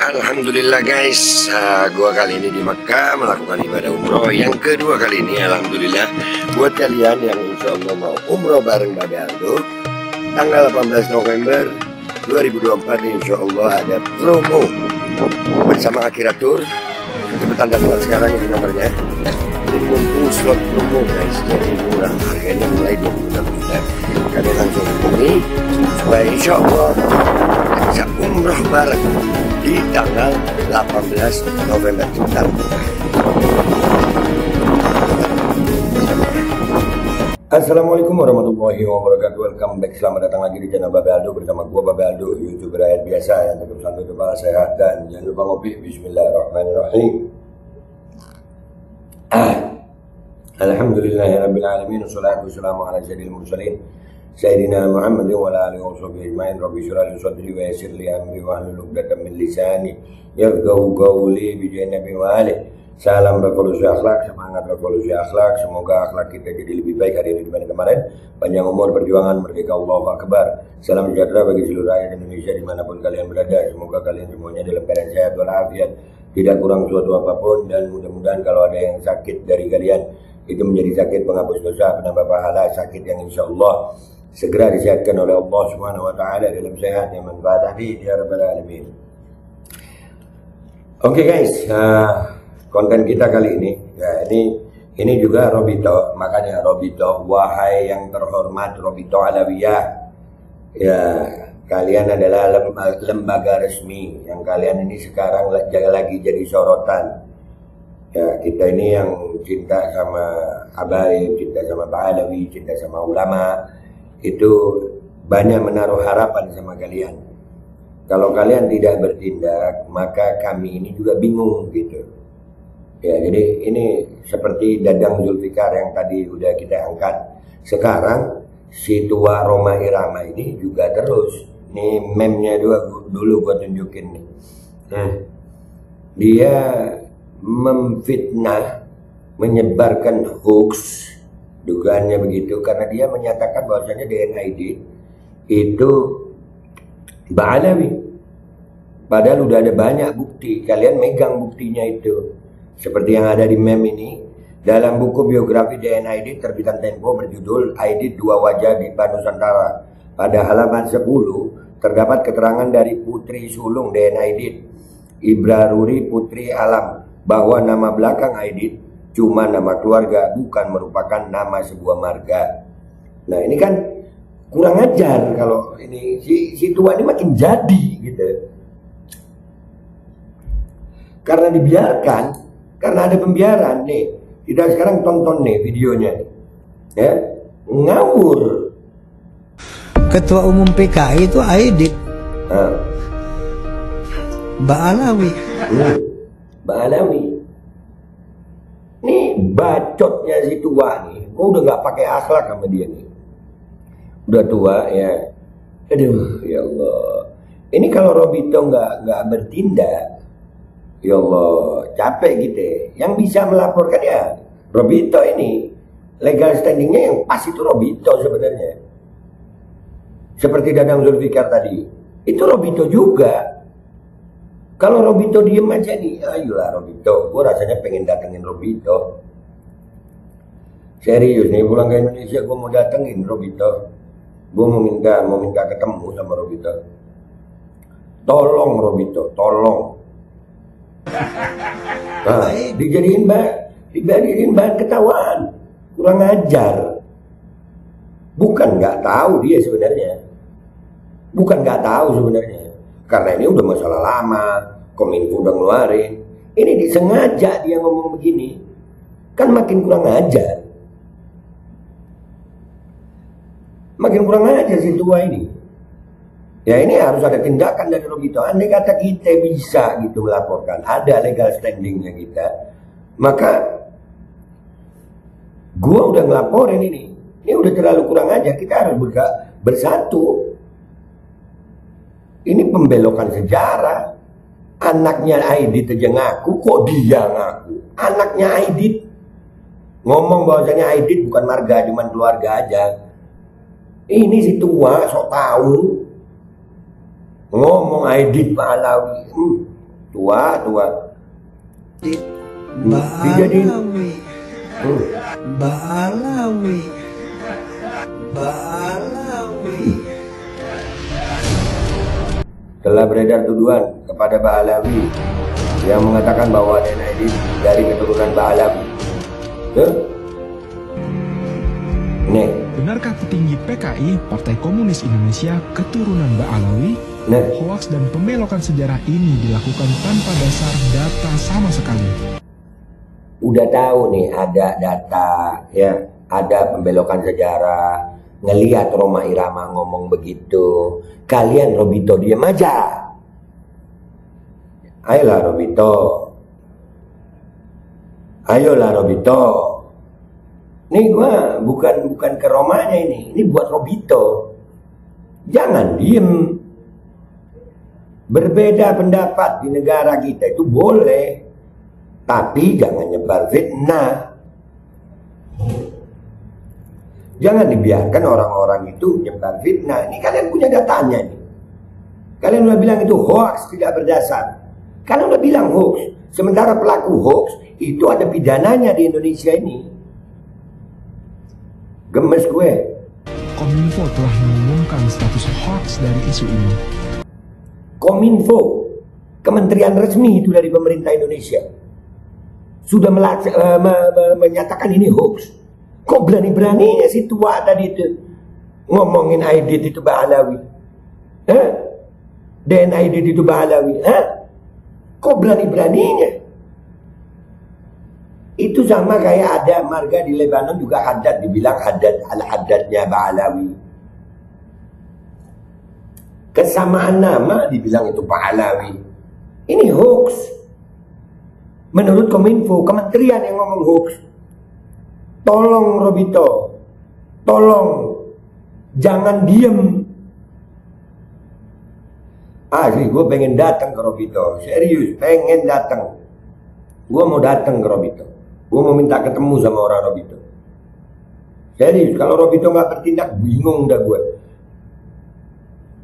Alhamdulillah guys, gua kali ini di Mekah melakukan ibadah umroh yang kedua kali ini. Alhamdulillah buat kalian yang insya Allah mau umroh bareng Babe Aldo tanggal 18 November 2024 insya Allah ada promo bersama Akhiratur. Cepetan daftar sekarang ini nomornya. Ini mumpung slot promo guys, jadi murah, harganya mulai 26 juta. Kalian langsung hubungi supaya insya Allah bisa umroh bareng di tanggal 18 November kita. Assalamualaikum warahmatullahi wabarakatuh. Welcome back, selamat datang lagi di channel Babe Aldo bersama gua Babe Aldo, YouTuber rakyat biasa yang tetap santai kepala sehat dan jangan lupa ngopi. Bismillahirrahmanirrahim. Alhamdulillahirabbil alamin, wassalatu wassalamu ala sayyidil mursalin Sayyidina Muhammad wa ala alihi wa sahbihi ajma'in. Rabbi shrah li sadri wa yassir li amri wa hlul 'uqdatam min lisani yafqahu qawli bi janabi wa ali. Salam revolusi akhlak, semangat revolusi akhlak. Semoga akhlak kita jadi lebih baik hari ini dibanding kemarin. Panjang umur, perjuangan, merdeka, Allahu Akbar. Salam sejahtera bagi seluruh rakyat Indonesia dimanapun kalian berada. Semoga kalian semuanya dalam keadaan sehat walafiat, tidak kurang suatu apapun, dan mudah-mudahan kalau ada yang sakit dari kalian itu menjadi sakit penghapus dosa, penambah pahala, sakit yang insya Allah segera disehatkan oleh Allah Subhanahu wa taala dalam sehat yang manfaat ya rabbal alamin. Oke guys, konten kita kali ini ya ini juga Robito, makanya Robito, wahai yang terhormat Robito Alawiyah, ya kalian adalah lembaga resmi yang kalian ini sekarang lagi jadi sorotan. Ya, kita ini yang cinta sama Habaib, cinta sama Pak Alawi, cinta sama ulama, itu banyak menaruh harapan sama kalian. Kalau kalian tidak bertindak, maka kami ini juga bingung gitu. Ya, jadi ini seperti Dadang Zulfikar yang tadi udah kita angkat. Sekarang si tua Roma Irama ini juga terus. Ini meme-nya dulu gua tunjukin nih. Nah, dia memfitnah, menyebarkan hoax, dugaannya begitu, karena dia menyatakan bahwasanya DNID itu Ba'alawi. Padahal udah ada banyak bukti, kalian megang buktinya itu. Seperti yang ada di meme ini, dalam buku biografi DNID terbitan Tempo berjudul Aidit Dua Wajah di Nusantara. Pada halaman 10 terdapat keterangan dari Putri Sulung DNID, Ibraruri Putri Alam, bahwa nama belakang Aidit cuma nama keluarga, bukan merupakan nama sebuah marga. Nah ini kan kurang ajar kalau ini si tua ini makin jadi gitu. Karena dibiarkan, karena ada pembiaran nih. Tidak, sekarang tonton nih videonya nih. Ya, ngawur. Ketua Umum PKI itu Aidit. Ba'alawi. Ba'alawi. Nih bacotnya si tua nih. Gua udah nggak pakai akhlak sama dia nih. Udah tua ya. Aduh ya Allah. Ini kalau Robito nggak bertindak, ya Allah capek gitu. Yang bisa melaporkan ya Robito ini. Legal standingnya yang pas itu Robito sebenarnya. Seperti Dadang Zulfikar tadi. Itu Robito juga. Kalau Robito diem aja nih, ayolah Robito, gue rasanya pengen datengin Robito. Serius nih, pulang ke Indonesia gue mau datengin Robito. Gue mau minta ketemu sama Robito. Tolong Robito, tolong. Nah, dijadiin bahan ketawaan, kurang ajar. Bukan nggak tahu dia sebenarnya. Bukan nggak tahu sebenarnya. Karena ini udah masalah lama, Kominfo udah ngeluarin. Ini disengaja dia ngomong begini. Kan makin kurang ajar. Makin kurang ajar si tua ini. Ya ini harus ada tindakan dari Robito. Andai kata kita bisa gitu melaporkan, ada legal standingnya kita, maka gua udah ngelaporin ini. Ini udah terlalu kurang ajar, kita harus bersatu. Ini pembelokan sejarah. Anaknya Aidit aja ngaku, kok dia ngaku? Anaknya Aidit ngomong bahwasanya Aidit bukan marga, cuma keluarga aja. Ini si tua sok tahu. Ngomong Aidit Pak Alawi. tua. Dijadiin Ba'alawi. Telah beredar tuduhan kepada Ba'alawi yang mengatakan bahwa nenek ini dari keturunan Ba'alawi. Nih, benarkah petinggi PKI, Partai Komunis Indonesia, keturunan Ba'alawi? Hoaks dan pembelokan sejarah ini dilakukan tanpa dasar data sama sekali. Udah tahu nih ada data, ya, ada pembelokan sejarah. Ngelihat Rhoma Irama ngomong begitu, kalian Robito diam aja. Ayolah Robito. Nih gua bukan ke Romanya ini buat Robito. Jangan diem. Berbeda pendapat di negara kita itu boleh, tapi jangan nyebar fitnah. Jangan dibiarkan orang-orang itu nyebar fitnah. Ini kalian punya datanya nih. Kalian udah bilang itu hoax, tidak berdasar. Kalian udah bilang hoax. Sementara pelaku hoax itu ada pidananya di Indonesia ini. Gemes gue. Kominfo telah mengumumkan status hoax dari isu ini. Kominfo, kementerian resmi itu dari pemerintah Indonesia, sudah menyatakan ini hoax. Kok berani-beraninya si tua tadi itu ngomongin Aidit itu Ba'alawi? Dan Aidit itu Ba'alawi? Kok berani-beraninya? Itu sama kayak ada marga di Lebanon juga Haddad, dibilang Al-Haddadnya Ba'alawi. Kesamaan nama dibilang itu Ba'alawi. Ini hoax. Menurut Kominfo, kementerian yang ngomong hoax. Tolong Robito, tolong jangan diem. Asli gue pengen datang ke Robito, serius pengen datang. Gue mau datang ke Robito, gue mau minta ketemu sama orang Robito. Serius, kalau Robito nggak bertindak bingung dah gue.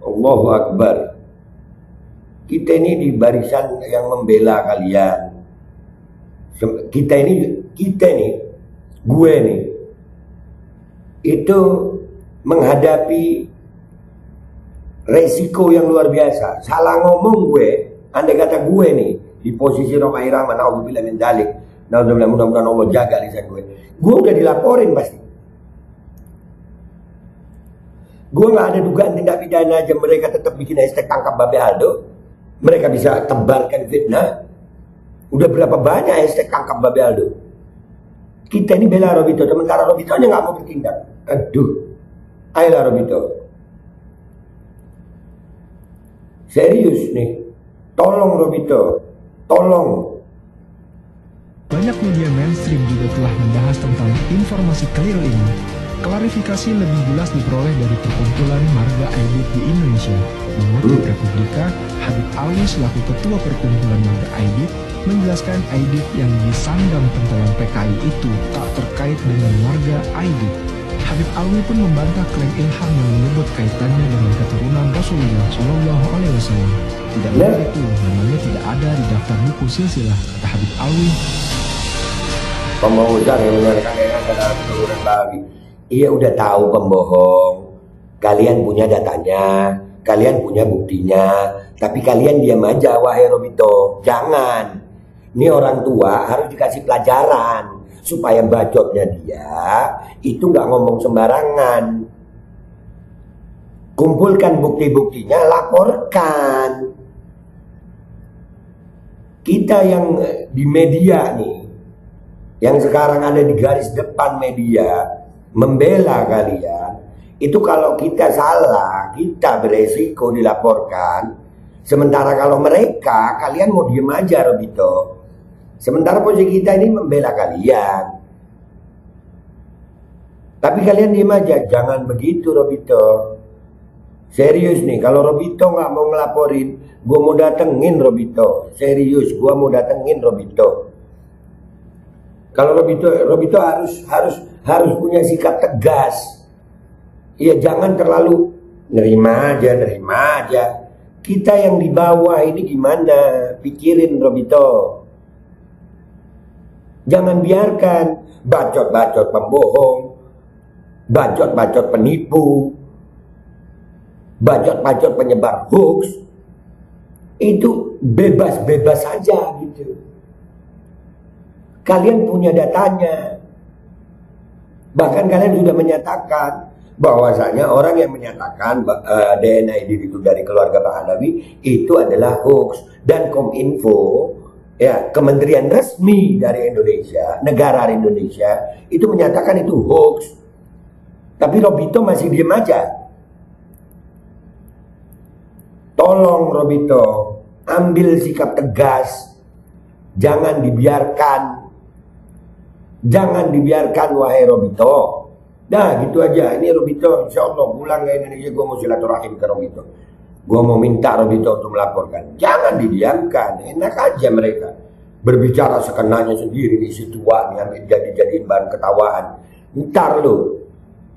Allahu Akbar. Kita ini di barisan yang membela kalian. Kita ini gue nih, itu menghadapi resiko yang luar biasa. Salah ngomong gue, andai kata gue nih di posisi Rhoma Irama, naudzubillah min dzalik, mudah-mudahan Allah jaga lisan gue udah dilaporin pasti. Gue nggak ada dugaan tindak pidana aja, mereka tetap bikin hashtag tangkap Babe Aldo, mereka bisa tebarkan fitnah. Udah berapa banyak hashtag tangkap Babe Aldo. Kita ini bela Robito, sementara Robito nya nggak mau bertindak. Aduh, ayolah Robito. Serius nih, tolong Robito, tolong. Banyak media mainstream juga telah membahas tentang informasi keliru ini. Klarifikasi lebih jelas diperoleh dari perkumpulan marga Aidit di Indonesia. Mengutip Republika, Habib Alwi selaku ketua perkumpulan marga Aidit menjelaskan Aidit yang disandang pentolan PKI itu tak terkait dengan marga Aidit. Habib Alwi pun membantah klaim Ilham yang menyebut kaitannya dengan keturunan Rasulullah Shallallahu Alaihi Wasallam. Tidak begitu, namanya tidak ada di daftar buku silsilah, kata Habib Alwi. Pembohong yang menyatakan adalah keturunan Ba'alawi. Iya udah tahu pembohong. Kalian punya datanya, kalian punya buktinya, tapi kalian diam aja, wahai Robito. Jangan. Ini orang tua harus dikasih pelajaran supaya bacotnya dia itu nggak ngomong sembarangan. Kumpulkan bukti-buktinya, laporkan. Kita yang di media nih, yang sekarang ada di garis depan media, membela kalian, itu kalau kita salah, kita beresiko dilaporkan. Sementara kalau mereka, kalian mau diem aja Robito. Sementara posisi kita ini membela kalian. Tapi kalian diem aja, jangan begitu Robito. Serius nih, kalau Robito nggak mau ngelaporin, gue mau datengin Robito. Serius, gue mau datengin Robito. Kalau Robito harus punya sikap tegas. Iya, jangan terlalu nerima aja. Kita yang di bawah ini gimana? Pikirin Robito. Jangan biarkan bacot-bacot pembohong, bacot-bacot penipu, bacot-bacot penyebar hoax itu bebas-bebas saja gitu. Kalian punya datanya. Bahkan kalian sudah menyatakan bahwasanya orang yang menyatakan DNA itu dari keluarga Pak Halabi itu adalah hoax, dan Kominfo, ya, kementerian resmi dari Indonesia, negara Indonesia itu menyatakan itu hoax. Tapi Robito masih diam aja. Tolong Robito, ambil sikap tegas. Jangan dibiarkan. Jangan dibiarkan, wahai Robito. Nah gitu aja. Ini Robito insya Allah pulang ke Indonesia, gue mau silaturahim ke Robito. Gue mau minta Robito untuk melaporkan. Jangan didiamkan. Enak aja mereka berbicara sekenanya sendiri nih, si tua nih, sampai jadi-jadiin bahan ketawaan. Ntar lo,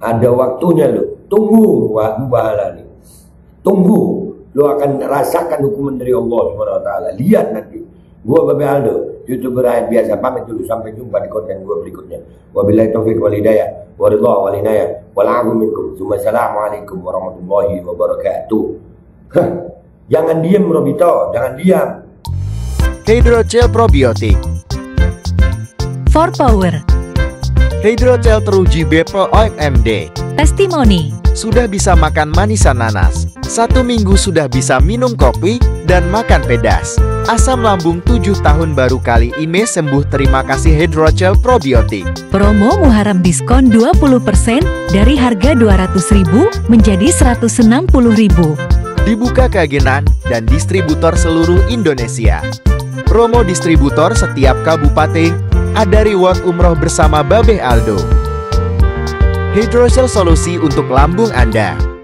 ada waktunya lo. Tunggu Wahala nih. Tunggu. Lo akan rasakan hukuman dari Allah SWT. Lihat nanti. Gua Babe Aldo, YouTuber rakyat biasa, pamit dulu. Sampai jumpa di konten gua berikutnya. Wabillahi taufiq wal hidayah, waridha wal inayah, wal afu minkum. Assalamualaikum warahmatullahi wabarakatuh. Jangan diam Robito, jangan diam. Hydrogel probiotik For Power. Hydrogel teruji BPOM OMD. Testimoni. Sudah bisa makan manisan nanas. 1 minggu sudah bisa minum kopi dan makan pedas. Asam lambung 7 tahun baru kali ini sembuh. Terima kasih Hydrogel probiotik. Promo Muharram diskon 20% dari harga 200.000 menjadi 160.000. Dibuka keagenan dan distributor seluruh Indonesia. Promo distributor setiap kabupaten. Ada reward umroh bersama Babe Aldo. Hydrogel solusi untuk lambung Anda.